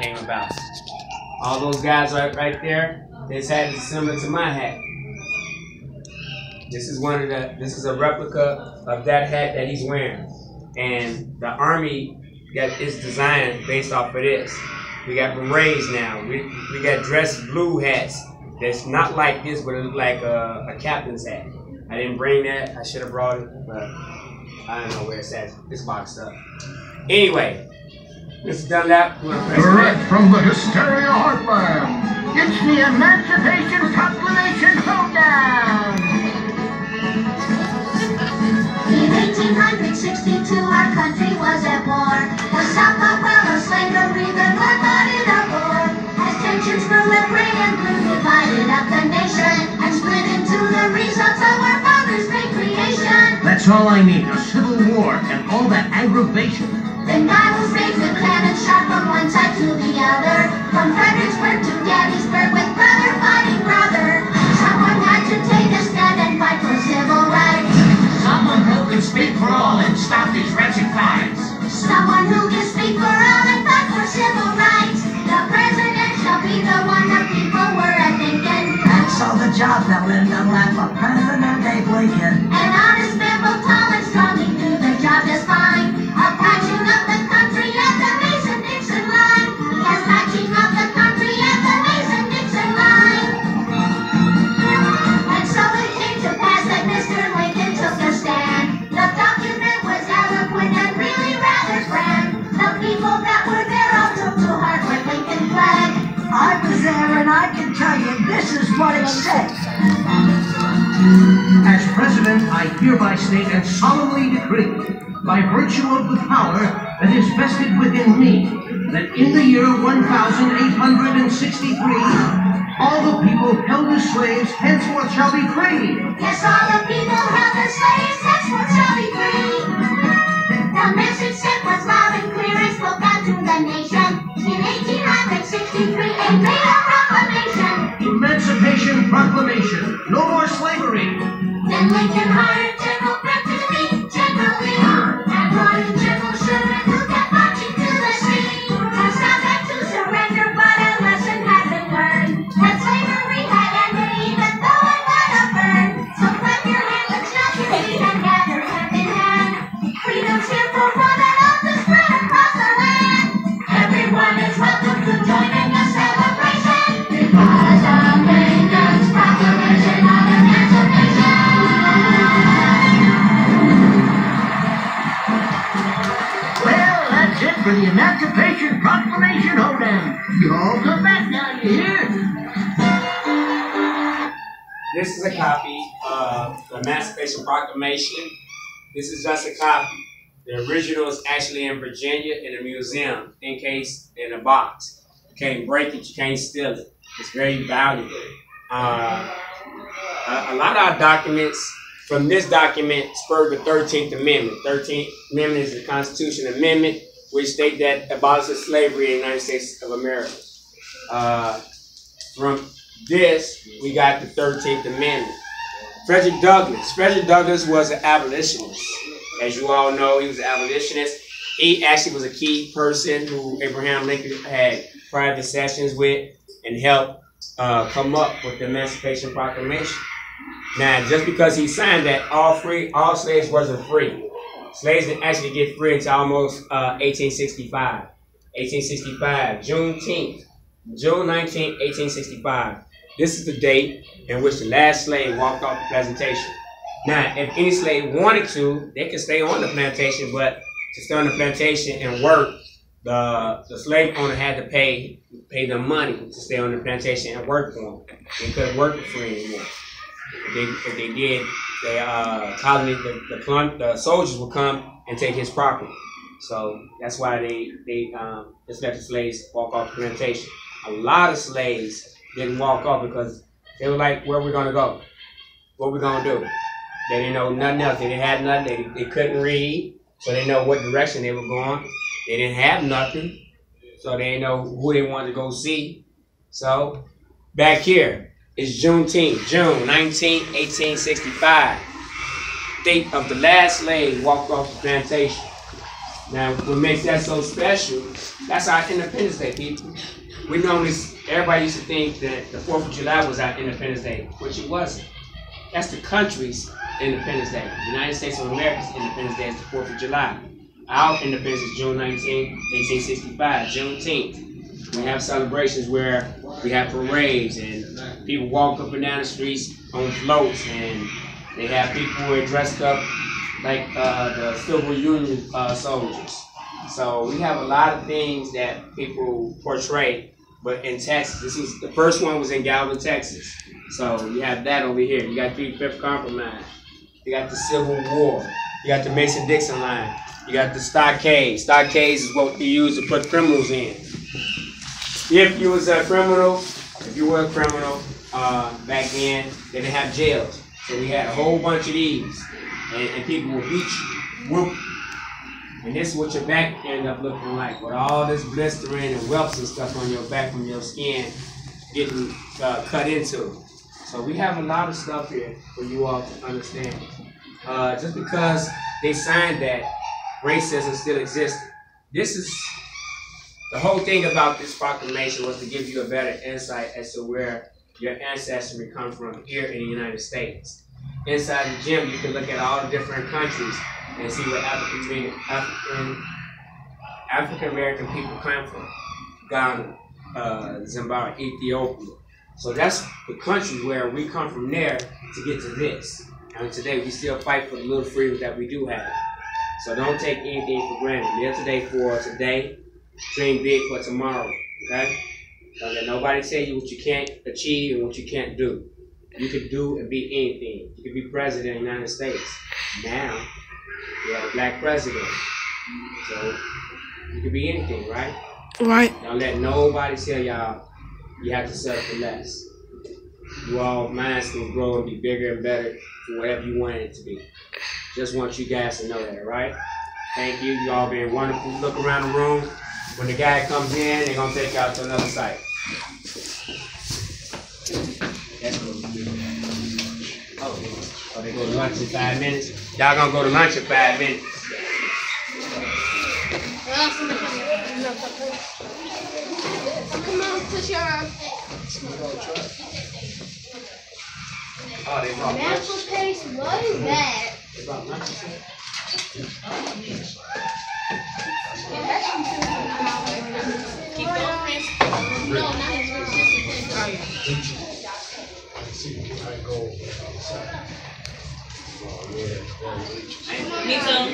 came about. All those guys right there, his hat is similar to my hat. This is this is a replica of that hat that he's wearing. And the Army is designed based off of this. We got berets now. We got dress blue hats that's not like this, but it look like a captain's hat. I didn't bring that. I should have brought it, but I don't know where it's at. It's boxed up. Anyway, Mr. Dunlap, direct from the Hysteria Heartland, it's the Emancipation Proclamation Showdown. In 1862, our country was at war. The South fought well of slavery, the North fought it up war. As tensions grew and gray and blue divided up the nation and split into the results of our father's great creation. That's all I need, a civil war and all that aggravation. Then I was raised with cannon shot from one side to the other, from Fredericksburg to Gettysburg, with brother fighting brother. Someone had to take a stand and fight for civil rights. Someone who can speak for all and stop these wretched fights. Someone who can speak for all and fight for civil rights. The president shall be the one the people were a-thinking. And so the job fell in the lap of President Abe Lincoln. An honest man, both tall and strong, he knew the job just fine. Of patching up the country at the Mason-Dixon line. Yes, patching up the country at the Mason-Dixon line. And so it came to pass that Mr. Lincoln took a stand. The document was eloquent and really rather grand. The people that were there all took to heart what Lincoln flag. I was there and I can tell you this is what it said. As president, I hereby state and solemnly decree, by virtue of the power that is vested within me, that in the year 1863, all the people held as slaves henceforth shall be free. Yes, all the people held as slaves henceforth shall be free. The message sent was loud and clear and spoke out to the nation. In 1863, a made a proclamation. Emancipation Proclamation. No more slavery. Then Lincoln hired General Benton to meet General Lee, and brought in General Sherman, who kept marching to the sea. The South had to surrender, but a lesson had been learned, that slavery had ended even though it might have burned. So clap your hands and stomp your feet and gather hand in hand. Freedom's here for one and all to spread across the land. Everyone is welcome to join in the celebration, because of Lincoln's proclamation of emancipation. Well, that's it for the Emancipation Proclamation Hoedown. You all come back now, you hear? this is a copy of the Emancipation Proclamation. This is just a copy. The original is actually in Virginia in a museum, in a box. You can't break it, you can't steal it. It's very valuable. A lot of our documents from this document spurred the 13th Amendment. 13th Amendment is the Constitution Amendment, which states that abolishes slavery in the United States of America. From this, we got the 13th Amendment. Frederick Douglass was an abolitionist. As you all know, he was an abolitionist. He actually was a key person who Abraham Lincoln had private sessions with and helped come up with the Emancipation Proclamation. Now, just because he signed that, all slaves wasn't free. Slaves didn't actually get free until almost 1865. 1865, June 19, 1865. This is the date in which the last slave walked off the plantation. Now, if any slave wanted to, they could stay on the plantation, but to stay on the plantation and work, the slave owner had to pay them money to stay on the plantation and work for them. They couldn't work for free anymore. If they did, the soldiers would come and take his property. So that's why they just let the slaves walk off the plantation. A lot of slaves didn't walk off because they were like, where are we going to go? What are we going to do? They didn't know nothing else. They didn't have nothing. They couldn't read, so they didn't know what direction they were going. They didn't have nothing, so they didn't know who they wanted to go see. So back here is June 19, 1865. Date of the last slave walked off the plantation. Now, what makes that so special, that's our Independence Day, people. We normally, everybody used to think that the 4th of July was our Independence Day, which it wasn't. That's the country's Independence Day. The United States of America's Independence Day is the 4th of July. Our independence is June 19, 1865, Juneteenth. We have celebrations where we have parades and people walk up and down the streets on floats, and they have people who are dressed up like the Civil Union soldiers. So we have a lot of things that people portray, but in Texas, the first one was in Galvin, Texas. So you have that over here. You got the 5th Compromise. You got the Civil War. You got the Mason-Dixon line. You got the stockades. Stockades is what they use to put criminals in. If you was a criminal, if you were a criminal back then, they didn't have jails. So we had a whole bunch of these. And people would beat you, whoop. And this is what your back ended up looking like, with all this blistering and welts and stuff on your back from your skin getting cut into. So we have a lot of stuff here for you all to understand. Just because they signed that, racism still exists. This is, the whole thing about this proclamation was to give you a better insight as to where your ancestry come from here in the United States. Inside the gym, you can look at all the different countries and see where African American people come from. Ghana, Zimbabwe, Ethiopia. So that's the country where we come from there to get to this. And today we still fight for the little freedoms that we do have. So don't take anything for granted. Live today for today. Dream big for tomorrow. Okay? Don't let nobody tell you what you can't achieve and what you can't do. You could do and be anything. You could be president of the United States. Now, you have a black president. So you could be anything, right? Right. Don't let nobody tell y'all you have to settle for less. You all minds can grow and be bigger and better for whatever you want it to be. Just want you guys to know that, right? Thank you. You all been wonderful. Look around the room. When the guy comes in, they're going to take y'all to another site. Oh, they go to lunch in 5 minutes? Y'all going to go to lunch in 5 minutes. Come on, push your arm. Oh, they brought lunch. Apple paste, what is that? They brought lunch. Keep going, no, not his Me too.